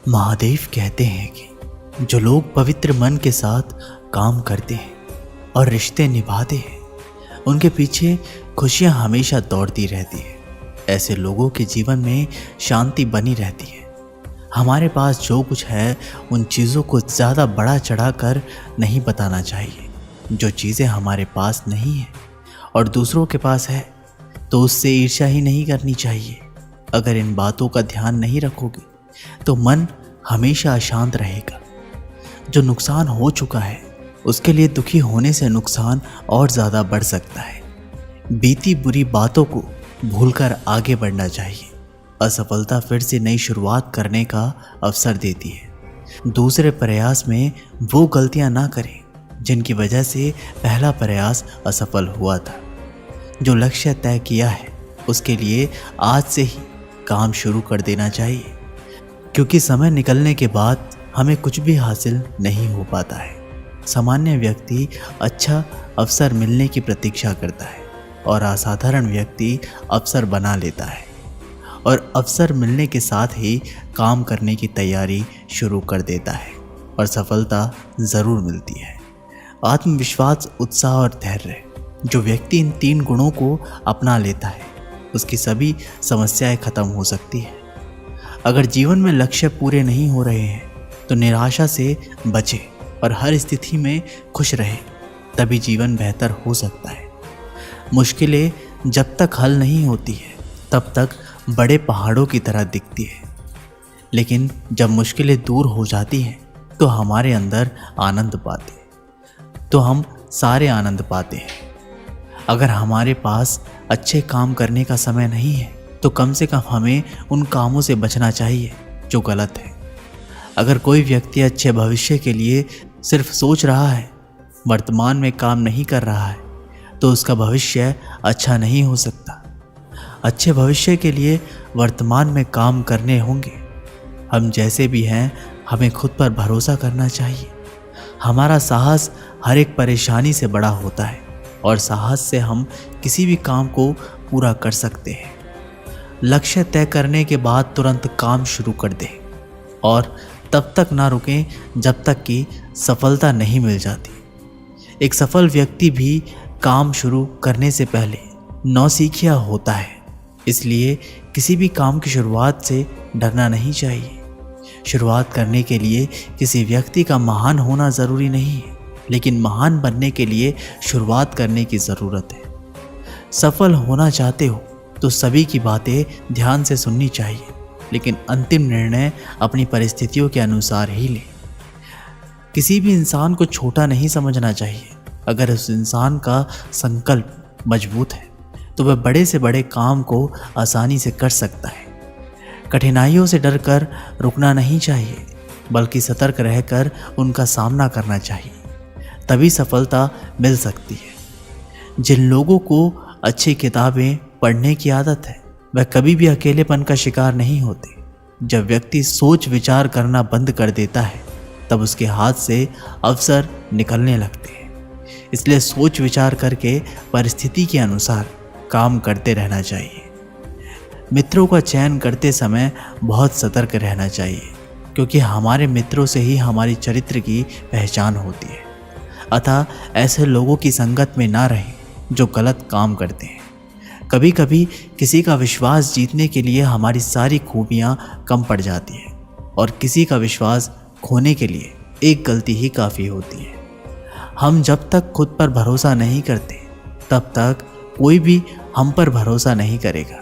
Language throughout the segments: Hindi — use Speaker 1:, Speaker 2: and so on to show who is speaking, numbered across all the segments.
Speaker 1: महादेव कहते हैं कि जो लोग पवित्र मन के साथ काम करते हैं और रिश्ते निभाते हैं, उनके पीछे खुशियां हमेशा दौड़ती रहती है। ऐसे लोगों के जीवन में शांति बनी रहती है। हमारे पास जो कुछ है उन चीज़ों को ज़्यादा बढ़ा चढ़ा कर नहीं बताना चाहिए। जो चीज़ें हमारे पास नहीं है और दूसरों के पास है तो उससे ईर्ष्या ही नहीं करनी चाहिए। अगर इन बातों का ध्यान नहीं रखोगे तो मन हमेशा अशांत रहेगा। जो नुकसान हो चुका है उसके लिए दुखी होने से नुकसान और ज़्यादा बढ़ सकता है। बीती बुरी बातों को भूलकर आगे बढ़ना चाहिए। असफलता फिर से नई शुरुआत करने का अवसर देती है। दूसरे प्रयास में वो गलतियां ना करें जिनकी वजह से पहला प्रयास असफल हुआ था। जो लक्ष्य तय किया है उसके लिए आज से ही काम शुरू कर देना चाहिए, क्योंकि समय निकलने के बाद हमें कुछ भी हासिल नहीं हो पाता है। सामान्य व्यक्ति अच्छा अवसर मिलने की प्रतीक्षा करता है और असाधारण व्यक्ति अवसर बना लेता है और अवसर मिलने के साथ ही काम करने की तैयारी शुरू कर देता है और सफलता ज़रूर मिलती है। आत्मविश्वास, उत्साह और धैर्य। जो व्यक्ति इन 3 गुणों को अपना लेता है उसकी सभी समस्याएं खत्म हो सकती है। अगर जीवन में लक्ष्य पूरे नहीं हो रहे हैं तो निराशा से बचें और हर स्थिति में खुश रहें, तभी जीवन बेहतर हो सकता है। मुश्किलें जब तक हल नहीं होती है तब तक बड़े पहाड़ों की तरह दिखती है, लेकिन जब मुश्किलें दूर हो जाती हैं तो हमारे अंदर आनंद पाते हैं, तो हम सारे आनंद पाते हैं। अगर हमारे पास अच्छे काम करने का समय नहीं है तो कम से कम हमें उन कामों से बचना चाहिए जो गलत है। अगर कोई व्यक्ति अच्छे भविष्य के लिए सिर्फ सोच रहा है, वर्तमान में काम नहीं कर रहा है, तो उसका भविष्य अच्छा नहीं हो सकता। अच्छे भविष्य के लिए वर्तमान में काम करने होंगे। हम जैसे भी हैं हमें खुद पर भरोसा करना चाहिए। हमारा साहस हर एक परेशानी से बड़ा होता है और साहस से हम किसी भी काम को पूरा कर सकते हैं। लक्ष्य तय करने के बाद तुरंत काम शुरू कर दें और तब तक ना रुकें जब तक कि सफलता नहीं मिल जाती। एक सफल व्यक्ति भी काम शुरू करने से पहले नौसिखिया होता है, इसलिए किसी भी काम की शुरुआत से डरना नहीं चाहिए। शुरुआत करने के लिए किसी व्यक्ति का महान होना ज़रूरी नहीं है, लेकिन महान बनने के लिए शुरुआत करने की ज़रूरत है। सफल होना चाहते हो तो सभी की बातें ध्यान से सुननी चाहिए, लेकिन अंतिम निर्णय अपनी परिस्थितियों के अनुसार ही लें। किसी भी इंसान को छोटा नहीं समझना चाहिए। अगर उस इंसान का संकल्प मजबूत है तो वह बड़े से बड़े काम को आसानी से कर सकता है। कठिनाइयों से डरकर रुकना नहीं चाहिए, बल्कि सतर्क रहकर उनका सामना करना चाहिए, तभी सफलता मिल सकती है। जिन लोगों को अच्छी किताबें पढ़ने की आदत है वह कभी भी अकेलेपन का शिकार नहीं होते। जब व्यक्ति सोच विचार करना बंद कर देता है तब उसके हाथ से अवसर निकलने लगते हैं। इसलिए सोच विचार करके परिस्थिति के अनुसार काम करते रहना चाहिए। मित्रों का चयन करते समय बहुत सतर्क रहना चाहिए, क्योंकि हमारे मित्रों से ही हमारी चरित्र की पहचान होती है। अतः ऐसे लोगों की संगत में ना रहें जो गलत काम करते हैं। कभी कभी किसी का विश्वास जीतने के लिए हमारी सारी खूबियां कम पड़ जाती है और किसी का विश्वास खोने के लिए एक गलती ही काफ़ी होती है। हम जब तक खुद पर भरोसा नहीं करते तब तक कोई भी हम पर भरोसा नहीं करेगा।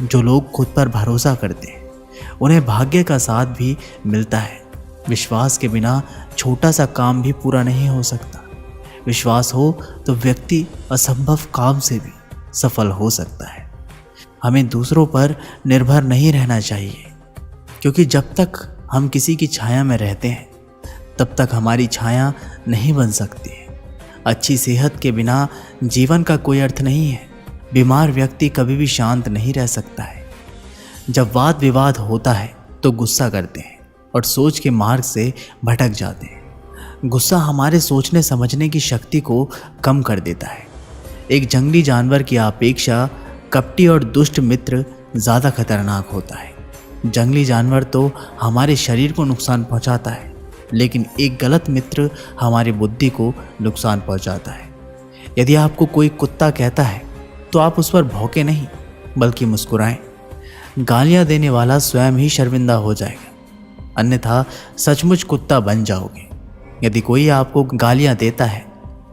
Speaker 1: जो लोग खुद पर भरोसा करते हैं उन्हें भाग्य का साथ भी मिलता है। विश्वास के बिना छोटा सा काम भी पूरा नहीं हो सकता। विश्वास हो तो व्यक्ति असंभव काम से भी सफल हो सकता है। हमें दूसरों पर निर्भर नहीं रहना चाहिए, क्योंकि जब तक हम किसी की छाया में रहते हैं तब तक हमारी छाया नहीं बन सकती है। अच्छी सेहत के बिना जीवन का कोई अर्थ नहीं है। बीमार व्यक्ति कभी भी शांत नहीं रह सकता है। जब वाद विवाद होता है तो गुस्सा करते हैं और सोच के मार्ग से भटक जाते हैं। गुस्सा हमारे सोचने समझने की शक्ति को कम कर देता है। एक जंगली जानवर की अपेक्षा कपटी और दुष्ट मित्र ज़्यादा खतरनाक होता है। जंगली जानवर तो हमारे शरीर को नुकसान पहुंचाता है, लेकिन एक गलत मित्र हमारी बुद्धि को नुकसान पहुंचाता है। यदि आपको कोई कुत्ता कहता है तो आप उस पर भौंके नहीं, बल्कि मुस्कुराएं। गालियां देने वाला स्वयं ही शर्मिंदा हो जाएगा, अन्यथा सचमुच कुत्ता बन जाओगे। यदि कोई आपको गालियां देता है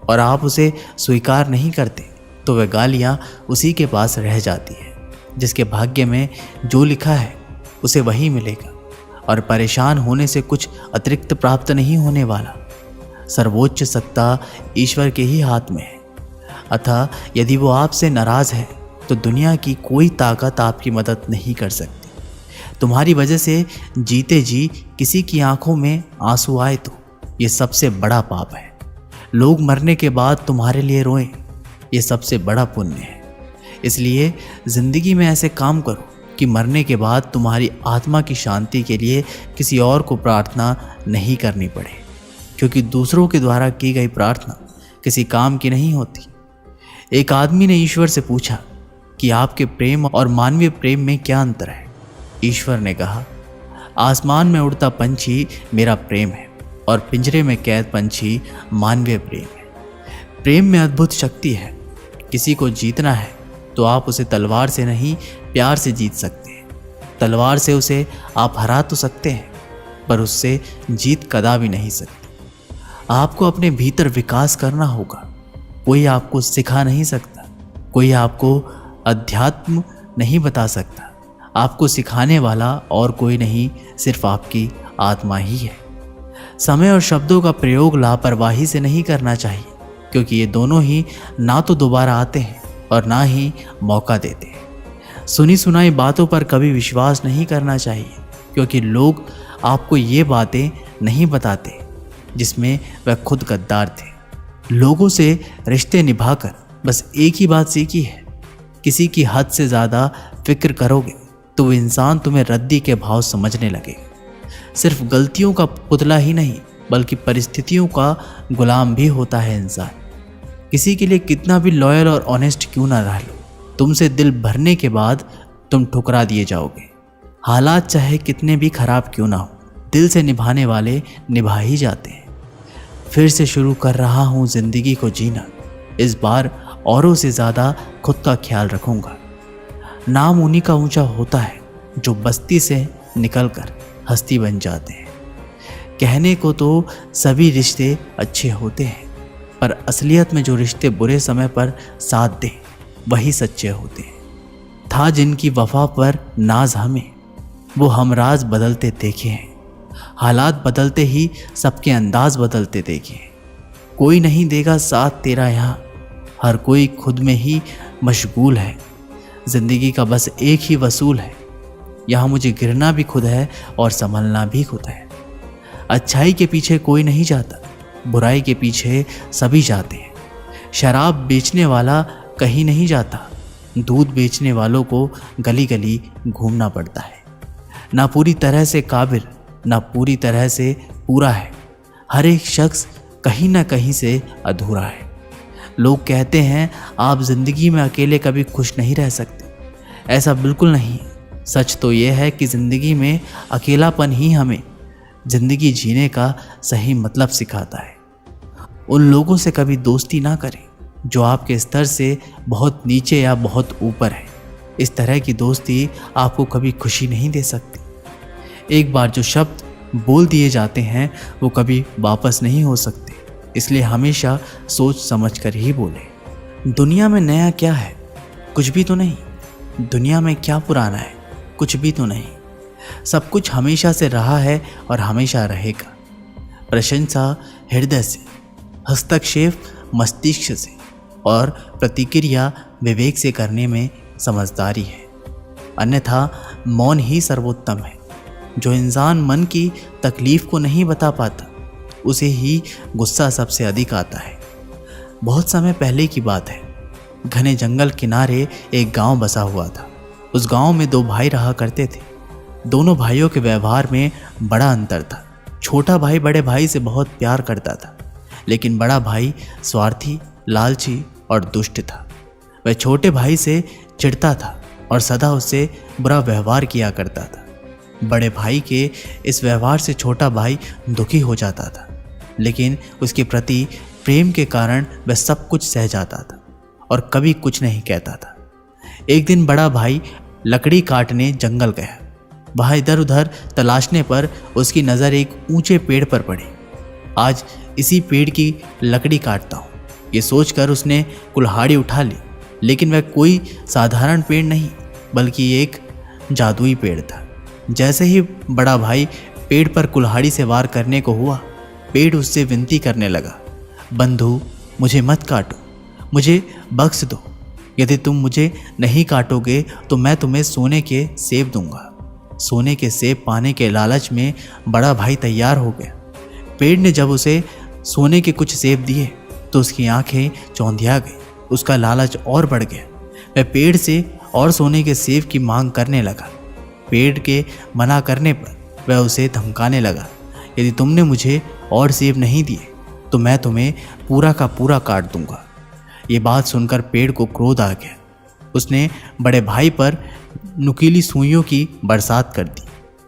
Speaker 1: और आप उसे स्वीकार नहीं करते, तो वह गालियां उसी के पास रह जाती है। जिसके भाग्य में जो लिखा है उसे वही मिलेगा, और परेशान होने से कुछ अतिरिक्त प्राप्त नहीं होने वाला। सर्वोच्च सत्ता ईश्वर के ही हाथ में है, अतः यदि वो आपसे नाराज है तो दुनिया की कोई ताकत आपकी मदद नहीं कर सकती। तुम्हारी वजह से जीते जी किसी की आंखों में आंसू आए तो ये सबसे बड़ा पाप है। लोग मरने के बाद तुम्हारे लिए रोएं, ये सबसे बड़ा पुण्य है। इसलिए जिंदगी में ऐसे काम करो कि मरने के बाद तुम्हारी आत्मा की शांति के लिए किसी और को प्रार्थना नहीं करनी पड़े, क्योंकि दूसरों के द्वारा की गई प्रार्थना किसी काम की नहीं होती। एक आदमी ने ईश्वर से पूछा कि आपके प्रेम और मानवीय प्रेम में क्या अंतर है। ईश्वर ने कहा, आसमान में उड़ता पंछी मेरा प्रेम है और पिंजरे में कैद पंछी मानवीय प्रेम है। प्रेम में अद्भुत शक्ति है। किसी को जीतना है तो आप उसे तलवार से नहीं, प्यार से जीत सकते हैं। तलवार से उसे आप हरा तो सकते हैं, पर उससे जीत कदा भी नहीं सकते। आपको अपने भीतर विकास करना होगा। कोई आपको सिखा नहीं सकता, कोई आपको अध्यात्म नहीं बता सकता। आपको सिखाने वाला और कोई नहीं, सिर्फ आपकी आत्मा ही है। समय और शब्दों का प्रयोग लापरवाही से नहीं करना चाहिए, क्योंकि ये दोनों ही ना तो दोबारा आते हैं और ना ही मौका देते हैं। सुनी सुनाई बातों पर कभी विश्वास नहीं करना चाहिए, क्योंकि लोग आपको ये बातें नहीं बताते जिसमें वह खुद गद्दार थे। लोगों से रिश्ते निभाकर बस एक ही बात सीखी है, किसी की हद से ज़्यादा फिक्र करोगे तो वो इंसान तुम्हें रद्दी के भाव समझने लगेगा। सिर्फ गलतियों का पुतला ही नहीं, बल्कि परिस्थितियों का गुलाम भी होता है इंसान। किसी के लिए कितना भी लॉयल और ऑनेस्ट क्यों ना रह लो, तुमसे दिल भरने के बाद तुम ठुकरा दिए जाओगे। हालात चाहे कितने भी खराब क्यों ना हो, दिल से निभाने वाले निभा ही जाते हैं। फिर से शुरू कर रहा हूँ जिंदगी को जीना। इस बार औरों से ज़्यादा खुद का ख्याल रखूँगा। नाम उन्हीं का ऊंचा होता है जो बस्ती से निकलकर हस्ती बन जाते हैं। कहने को तो सभी रिश्ते अच्छे होते हैं, पर असलियत में जो रिश्ते बुरे समय पर साथ दें वही सच्चे होते हैं। था जिनकी वफा पर नाज हमें, वो हमराज बदलते देखे हैं। हालात बदलते ही सबके अंदाज बदलते देखे हैं। कोई नहीं देगा साथ तेरा यहाँ, हर कोई खुद में ही मशगूल है। जिंदगी का बस एक ही वसूल है, यहाँ मुझे गिरना भी खुद है और संभलना भी खुद है। अच्छाई के पीछे कोई नहीं जाता, बुराई के पीछे सभी जाते हैं। शराब बेचने वाला कहीं नहीं जाता, दूध बेचने वालों को गली गली घूमना पड़ता है। ना पूरी तरह से काबिल, ना पूरी तरह से पूरा है। हर एक शख्स कहीं ना कहीं से अधूरा है। लोग कहते हैं आप जिंदगी में अकेले कभी खुश नहीं रह सकते। ऐसा बिल्कुल नहीं। सच तो यह है कि जिंदगी में अकेलापन ही हमें जिंदगी जीने का सही मतलब सिखाता है। उन लोगों से कभी दोस्ती ना करें जो आपके स्तर से बहुत नीचे या बहुत ऊपर है। इस तरह की दोस्ती आपको कभी खुशी नहीं दे सकती। एक बार जो शब्द बोल दिए जाते हैं वो कभी वापस नहीं हो सकते, इसलिए हमेशा सोच समझ कर ही बोले। दुनिया में नया क्या है? कुछ भी तो नहीं। दुनिया में क्या पुराना है? कुछ भी तो नहीं। सब कुछ हमेशा से रहा है और हमेशा रहेगा। प्रशंसा हृदय से, हस्तक्षेप मस्तिष्क से और प्रतिक्रिया विवेक से करने में समझदारी है। अन्यथा मौन ही सर्वोत्तम है। जो इंसान मन की तकलीफ को नहीं बता पाता उसे ही गुस्सा सबसे अधिक आता है। बहुत समय पहले की बात है। घने जंगल किनारे एक गांव बसा हुआ था। उस गांव में दो भाई रहा करते थे। दोनों भाइयों के व्यवहार में बड़ा अंतर था। छोटा भाई बड़े भाई से बहुत प्यार करता था, लेकिन बड़ा भाई स्वार्थी, लालची और दुष्ट था। वह छोटे भाई से चिढ़ता था और सदा उससे बुरा व्यवहार किया करता था। बड़े भाई के इस व्यवहार से छोटा भाई दुखी हो जाता था, लेकिन उसके प्रति प्रेम के कारण वह सब कुछ सह जाता था और कभी कुछ नहीं कहता था। एक दिन बड़ा भाई लकड़ी काटने जंगल गया। वहाँ इधर उधर तलाशने पर उसकी नज़र एक ऊंचे पेड़ पर पड़ी। आज इसी पेड़ की लकड़ी काटता हूँ, ये सोचकर उसने कुल्हाड़ी उठा ली। लेकिन वह कोई साधारण पेड़ नहीं, बल्कि एक जादुई पेड़ था। जैसे ही बड़ा भाई पेड़ पर कुल्हाड़ी से वार करने को हुआ, पेड़ उससे विनती करने लगा, बंधु मुझे मत काटो, मुझे बख्श दो। यदि तुम मुझे नहीं काटोगे तो मैं तुम्हें सोने के सेब दूंगा। सोने के सेब पाने के लालच में बड़ा भाई तैयार हो गया। पेड़ ने जब उसे सोने के कुछ सेब दिए तो उसकी आंखें चौंधिया गई। उसका लालच और बढ़ गया। वह पेड़ से और सोने के सेब की मांग करने लगा। पेड़ के मना करने पर वह उसे धमकाने लगा, यदि तुमने मुझे और सेब नहीं दिए तो मैं तुम्हें पूरा का पूरा काट दूंगा। ये बात सुनकर पेड़ को क्रोध आ गया। उसने बड़े भाई पर नुकीली सुइयों की बरसात कर दी।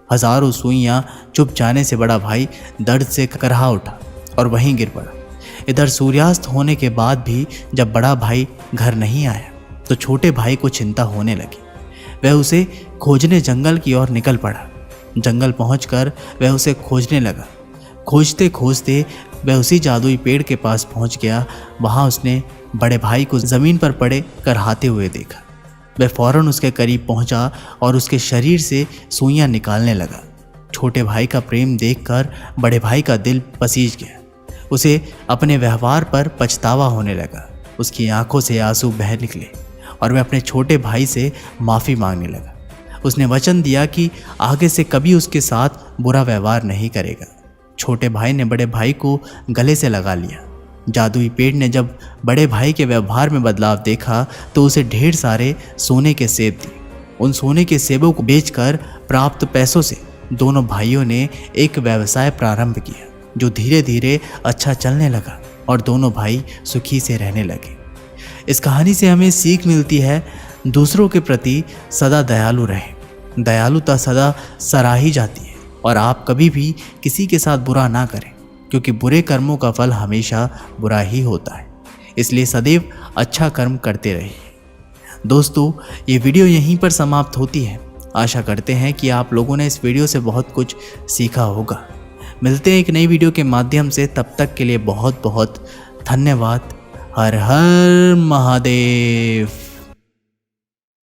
Speaker 1: हजारों सुइयां चुप जाने से बड़ा भाई दर्द से करहा उठा और वहीं गिर पड़ा। इधर सूर्यास्त होने के बाद भी जब बड़ा भाई घर नहीं आया तो छोटे भाई को चिंता होने लगी। वह उसे खोजने जंगल की ओर निकल पड़ा। जंगल पहुंचकर वह उसे खोजने लगा। खोजते खोजते वह उसी जादुई पेड़ के पास पहुंच गया। वहां उसने बड़े भाई को जमीन पर पड़े करहाते हुए देखा। वह फौरन उसके करीब पहुंचा और उसके शरीर से सुइयां निकालने लगा। छोटे भाई का प्रेम देखकर बड़े भाई का दिल पसीज गया। उसे अपने व्यवहार पर पछतावा होने लगा। उसकी आंखों से आंसू बह निकले और वह अपने छोटे भाई से माफ़ी मांगने लगा। उसने वचन दिया कि आगे से कभी उसके साथ बुरा व्यवहार नहीं करेगा। छोटे भाई ने बड़े भाई को गले से लगा लिया। जादुई पेड़ ने जब बड़े भाई के व्यवहार में बदलाव देखा तो उसे ढेर सारे सोने के सेब दिए। उन सोने के सेबों को बेचकर प्राप्त पैसों से दोनों भाइयों ने एक व्यवसाय प्रारंभ किया, जो धीरे धीरे अच्छा चलने लगा और दोनों भाई सुखी से रहने लगे। इस कहानी से हमें सीख मिलती है, दूसरों के प्रति सदा दयालु रहें। दयालुता सदा सराही जाती है और आप कभी भी किसी के साथ बुरा ना करें, क्योंकि बुरे कर्मों का फल हमेशा बुरा ही होता है। इसलिए सदैव अच्छा कर्म करते रहिए। दोस्तों, ये वीडियो यहीं पर समाप्त होती है। आशा करते हैं कि आप लोगों ने इस वीडियो से बहुत कुछ सीखा होगा। मिलते हैं एक नई वीडियो के माध्यम से। तब तक के लिए बहुत बहुत धन्यवाद। हर हर महादेव।